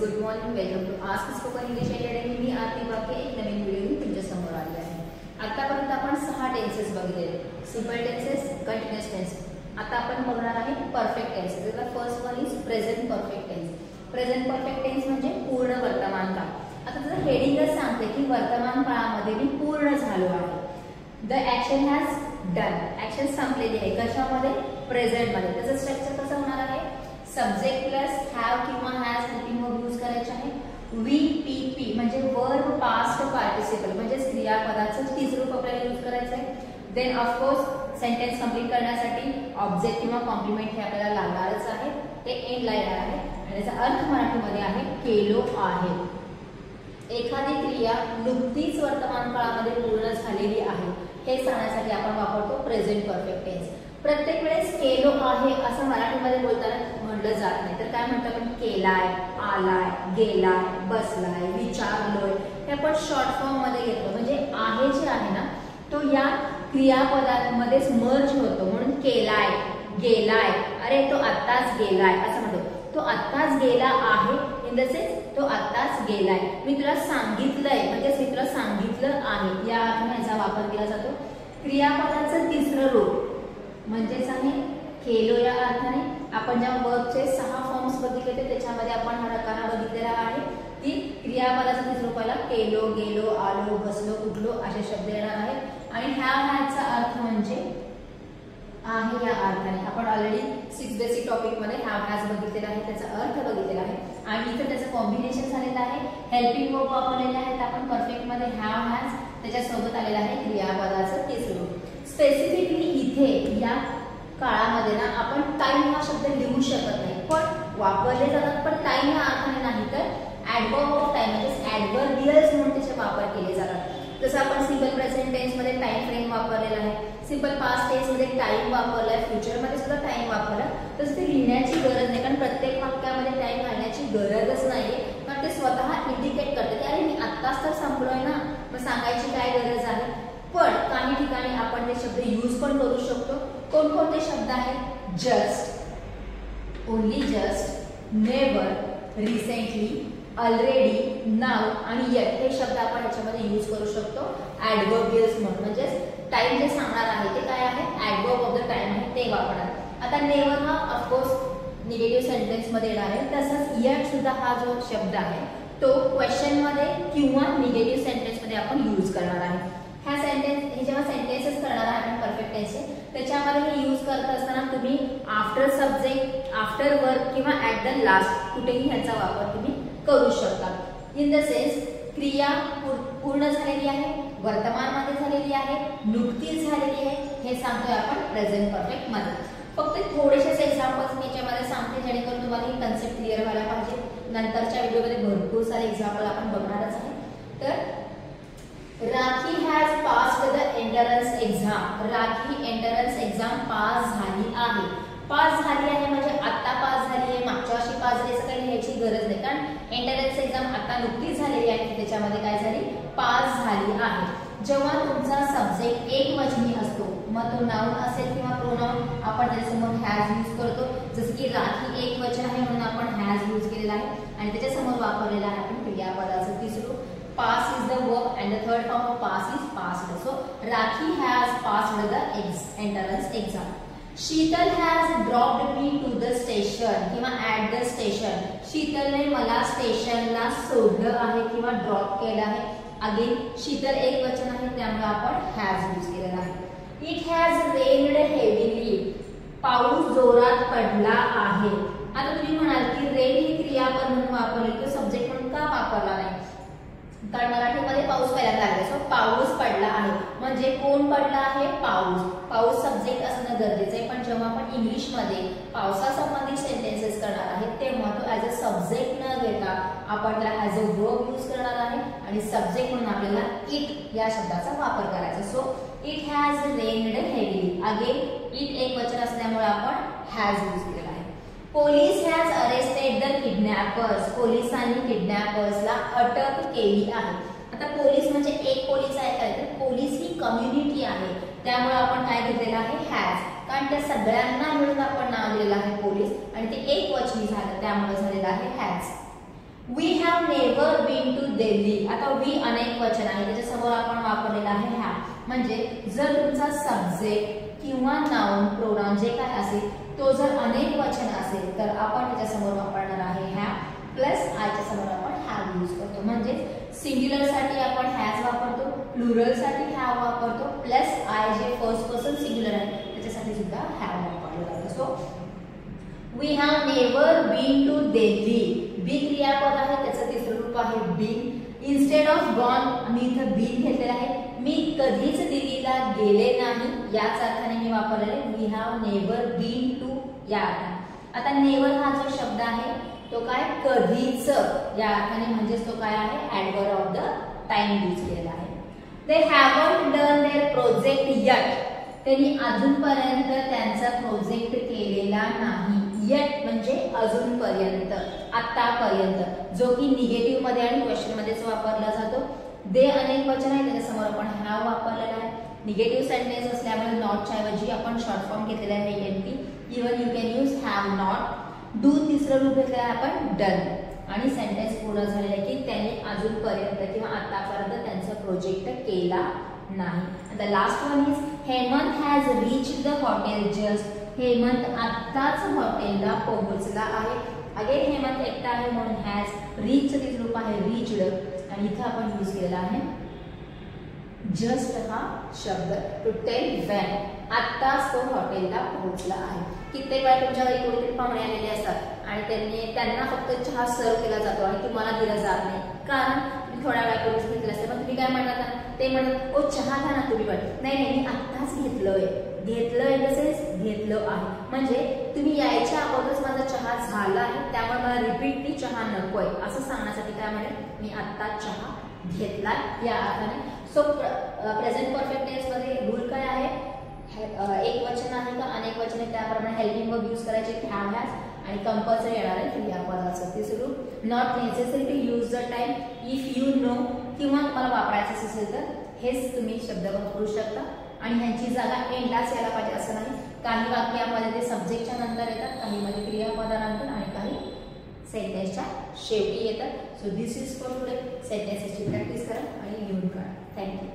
Good morning, welcome to ask spoken English academy. मी आरती बाके एक नवीन video घेऊन तुमच्या समोर आली आहे. आतापर्यंत आपण 6 टेन्सेस बघितले. Simple tenses, continuous tense. आता आपण बघणार आहे परफेक्ट टेन्सेस. तर first one is present perfect tense. Present perfect tense म्हणजे पूर्ण वर्तमान काळ. आता त्याचं हेडिंगच सांगते की वर्तमान काळामध्ये मी पूर्ण झालो आहे. The action has done. Action संपलेली आहे. कशामध्ये? प्रेझेंट मध्ये. त्याचं स्ट्रक्चर कसं होणार आहे? सब्जेक्ट प्लस हॅव किंवा हॅज हेल्पिंग वर्ब यूज करायचे आहे. वी पी पी म्हणजे वर्ब पास्ट पार्टिसिपल म्हणजे क्रियापदाचं तीसरं रूप आपल्याला यूज करायचं आहे. देन ऑफकोर्स सेंटेन्स कंप्लीट करण्यासाठी ऑब्जेक्ट किंवा कॉम्प्लिमेंट हे आपल्याला लागणारच आहे. ते एंडला येणार आहे आणि त्याचा अर्थ मराठीमध्ये आहे केलो आहे. एखादी क्रिया नुकतीच वर्तमान काळामध्ये पूर्ण झालेली आहे हे सांगण्यासाठी आपण वापरतो प्रेझेंट परफेक्ट टेन्स. प्रत्येक वेळेस केलो आहे असं मराठीमध्ये बोलताना म्हटलं जात नाही. तर काय म्हणतो आपण? केलाय, आलाय, गेलाय, बसलाय, विचारलोय हे आपण शॉर्ट फॉर्म मध्ये घेतो. म्हणजे आहे जे आहे ना तो या क्रियापदांमध्येच मर्ज होतो. म्हणून केलाय, गेलाय, अरे तो आत्ताच गेलाय असं म्हणतो. तो आत्ताच गेला आहे इन द सेन्स तो आत्ताच गेलाय. मी तुला सांगितलंय म्हणजे मी तुला सांगितलं आहे या अर्थाने याचा वापर केला जातो. क्रियापदाचं तिसरं रूप म्हणजेच आहे केलो या अर्थाने. आपण ज्या वर्बचे 6 फॉर्म्स बघितले होते त्याच्यामध्ये आपण हा रकाना बघितलेला आहे की क्रियापदाचं तिसरं रूपाला केलो, गेलो, आलो, बसलो, उठलो असे शब्द येणार आहेत. आणि ह्याचा अर्थ म्हणजे आहे या अर्थाने. आपण ऑलरेडी 6 बेसिक टॉपिक मध्ये हॅव हॅज बघितलेला आहे, त्याचा अर्थ बघितलेला आहे. आणि इथे त्याचं कॉम्बिनेशन झालेलं आहे. हेल्पिंग वर्ब वापरलेले आहेत आपण परफेक्ट मध्ये हॅव हॅज, त्याच्यासोबत आलेलं आहे क्रियापदाचं तिसरं रूप. स्पेसिफिकली इथे या काळामध्ये ना आपण टाइम हा शब्द लिहू शकत नाही पण वापरले जातात. पण टाइम या अर्थाने नाही तर ऍडवर्ब ऑफ टाइम म्हणजे ऍडव्हर्बियल्स म्हणून त्याचे वापर केले जातात. जसं आपण सिंपल प्रेझेंट टेन्स मध्ये टाइम फ्रेम वापरलेला आहे, सिंपल पास्ट टेन्स मध्ये टाइम वापरलाय, फ्युचर मध्ये सुद्धा टाइम वापरला. तसं ते लिहिण्याची गरज नाही कारण प्रत्येक वाक्यामध्ये टाइम घालण्याची गरजच नाहीये कारण ते स्वतः इंडिकेट करते की अरे मी आत्ताच तर संपलोय ना मग सांगायची काय गरज आहे. पण काही ठिकाणी आपण ते शब्द यूज पण करू शकतो. कोणकोणते शब्द आहेत? Just, only just, never, recently, already, now आणि येट हे शब्द आपण याच्यामध्ये यूज करू शकतो ऍडव्हर्बियल्स म्हणून. म्हणजे टाइम जे सांगणार आहे ते काय आहे? ऍडवर्ब ऑफ द टाइम आहे ते वापरणार. आता नेवर हा ऑफकोर्स निगेटिव्ह सेंटेन्स मध्ये येणार आहे. तसंच येट सुद्धा हा जो शब्द आहे तो क्वेश्चन मध्ये किंवा निगेटिव्ह सेंटेन्स मध्ये आपण यूज करणार आहे. ह्या सेंटेन्स हे जेव्हा सेंटेन्सेस करणार आहे आपण परफेक्ट टेन्सचे त्याच्यामध्ये हे यूज करत असताना तुम्ही आफ्टर सब्जेक्ट, आफ्टर वर्ब किंवा ऍट द लास्ट कुठेही ह्याचा वापर तुम्ही करू शकता. इन द सेन्स क्रिया पूर्ण झालेली आहे, वर्तमानमध्ये झालेली आहे, नुकतीच झालेली आहे हे सांगतोय आपण प्रेझेंट परफेक्ट मध्ये. फक्त थोडेसेच एक्झाम्पल्स मी याच्यामध्ये सांगते जेणेकरून तुम्हाला ही कन्सेप्ट क्लिअर व्हायला पाहिजे. नंतरच्या व्हिडिओमध्ये भरपूर सारे एक्झाम्पल आपण बघणारच आहे. तर rakhi has passed the entrance exam. Rakhi entrance exam pass झाली आहे. पास झाली आहे म्हणजे आता पास झाली आहे, मागच्या वर्षी पास झाली असं काही लिहायची गरज नाही कारण एंट्रन्स एक्झाम आता नुकतीच झालेली आहे त्याच्यामध्ये काय झाली? पास झाली आहे. जेव्हा तुमचा सब्जेक्ट एकवचनी असतो मग तो नाउन असेल किंवा प्रोनाउन आपण त्याच्यासमोर हॅज यूज करतो. जसं की राखी एक वचन आहे म्हणून आपण हॅज यूज केलेला आहे आणि त्याच्यासमोर वापरलेला आहे आपण क्रियापदाचं तिसरं रूप. Pass is the verb and the third form of pass is passed. So Rakhi has passed the entrance exam. Sheetal has dropped me to the station किंवा at the station. शीतलने मला स्टेशनला सोडलं आहे किंवा ड्रॉप केलं आहे. अगेन शीतल एक वचन आहे त्यामुळे आपण हॅज यूज केलेला आहे. It has rained heavily. पाऊस जोरात पडला आहे. आता तुम्ही म्हणाल की रेन ही क्रियापद म्हणून वापरली तर सब्जेक्ट म्हणून का वापरला नाही? कारण मराठीमध्ये पाऊस पहिल्यांदा आला. सो पाऊस पडला आहे म्हणजे कोण पडला आहे? पाऊस. पाऊस सब्जेक्ट असणं गरजेचं आहे. पण जेव्हा आपण इंग्लिशमध्ये पावसासंबंधित सेंटेन्सेस करणार आहे तेव्हा तो ऍज अ सब्जेक्ट न घेता आपण त्याला ऍज अ वर्ब यूज करणार आहे आणि सब्जेक्ट म्हणून आपल्याला इट या शब्दाचा वापर करायचा. So it has rained heavily. Again it एक वचन असल्यामुळे आपण हॅज यूज केलेला आहे. Police has arrested the kidnappers. पोलिसांनी किडनॅपर्सला अटक केली आहे. आता पोलीस म्हणजे एक पोलीस आहे काय तर पोलीस ही कम्युनिटी आहे त्यामुळे आपण काय घेतलेलं आहे? हॅज. कारण त्या सगळ्यांना मिळून आपण नाव दिलेलं आहे पोलीस आणि ते एक वचनी झालं त्यामुळे झालेलं आहे has. We have never been to Delhi. आता वी अनेक वचन आहे, त्याच्यासमोर आपण वापरलेला आहे हॅव. म्हणजे जर तुमचा सब्जेक्ट किंवा नाउन प्रोनाउन जे काय असेल तो जर अनेक वचन असेल तर आपण त्याच्यासमोर वापरणार आहे हॅव प्लस आयच्या समोर आपण हॅव यूज करतो. म्हणजे सिंग्युलर साठी आपण हॅज वापरतो, प्लुरल साठी हॅव वापरतो, प्लस आय जे फर्स्ट पर्सन सिंग्युलर आहे त्याच्यासाठी सुद्धा हॅव वापरलं जातं. So we have never been to Delhi. Be क्रियापद आहे, त्याचं तिसरं रूप आहे बीन. इन्स्टेड ऑफ गॉन मी इथं बीन घेतलेलं आहे. मी कधीच दिल्लीला गेले नाही याच अर्थाने मी वापरलेले we have never been to या अर्थाने. आता नेव्हर हा जो शब्द आहे तो काय कधीच या अर्थाने, म्हणजेच तो काय आहे adverb of the time use केलेला आहे. They haven't done their project yet. त्यांनी अजूनपर्यंत त्यांचा प्रोजेक्ट केलेला नाही. येट म्हणजे अजूनपर्यंत, आतापर्यंत, जो की निगेटिव्ह मध्ये आणि क्वेश्चन मध्येच वापरला जातो. दे अनेक वचन आहे, त्याच्यासमोर आपण हॅव वापरलेला आहे. निगेटिव्ह सेंटेन्स असल्यामुळे नॉटच्या ऐवजी आपण शॉर्ट फॉर्म घेतलेला आहे NT. Even you can use have not. Do तिसरं रूप घेतलेलं आहे आपण डन. आणि सेंटेन्स पूर्ण झालेला आहे की त्यांनी अजूनपर्यंत किंवा आतापर्यंत त्यांचा प्रोजेक्ट केला नाही. The last one is Hemant has reached the hotel just. Hemant आत्ताच हॉटेलला पोहोचला आहे. अगेन हेमंत एकटा आहे म्हणून हॅज. रीचचं तिसरं रूप आहे रीच्ड आणि इथं आपण यूज केलेला आहे जस्ट हा शब्द टू टेल व्हेन. आत्ताच तो हॉटेलला पोहोचला आहे. कित्येक वेळा तुमच्या घरी कोणीतरी पाहुणे आलेले असतात आणि त्यांना फक्त चहा सर्व केला जातो आणि तुम्हाला दिला जात नाही, कारण तुम्ही थोड्या वेळापूर्वीच घेतलं असते. पण तुम्ही काय म्हणतात, ते म्हणतात ओ चहा घ्या ना तुम्ही. पण नाही मी आत्ताच घेतलोय. घेतलोय तसेच घेतलं आहे म्हणजे तुम्ही यायच्या अगोदरच माझा चहा झाला आहे, त्यामुळे मला रिपीटली चहा नकोय असं सांगण्यासाठी काय म्हणेल मी आत्ता चहा घेतला या अर्थाने. सो प्रेझेंट परफेक्ट टेन्स मध्ये रूल काय आहे, एक वचन आहे का अनेक वचन आहे त्याप्रमाणे हेल्पिंग वर्ब यूज करायचे हॅव हॅज आणि कंपल्सरी येणार आहे क्रियापदाचं. तिसरं rule not necessary to use the time. If you know किंवा तुम्हाला वापरायचं असेल तर हेच तुम्ही शब्द वापरू शकता आणि ह्यांची जागा एंडलाच यायला पाहिजे असं नाही. काही वाक्यामध्ये ते सब्जेक्टच्या नंतर येतात, काही मध्ये क्रियापदानंतर आणि काही सेंटेन्सच्या शेवटी येतात. So this is for today. सेंटेन्सेसची प्रॅक्टिस करा आणि लिहून काढा. थँक्यू.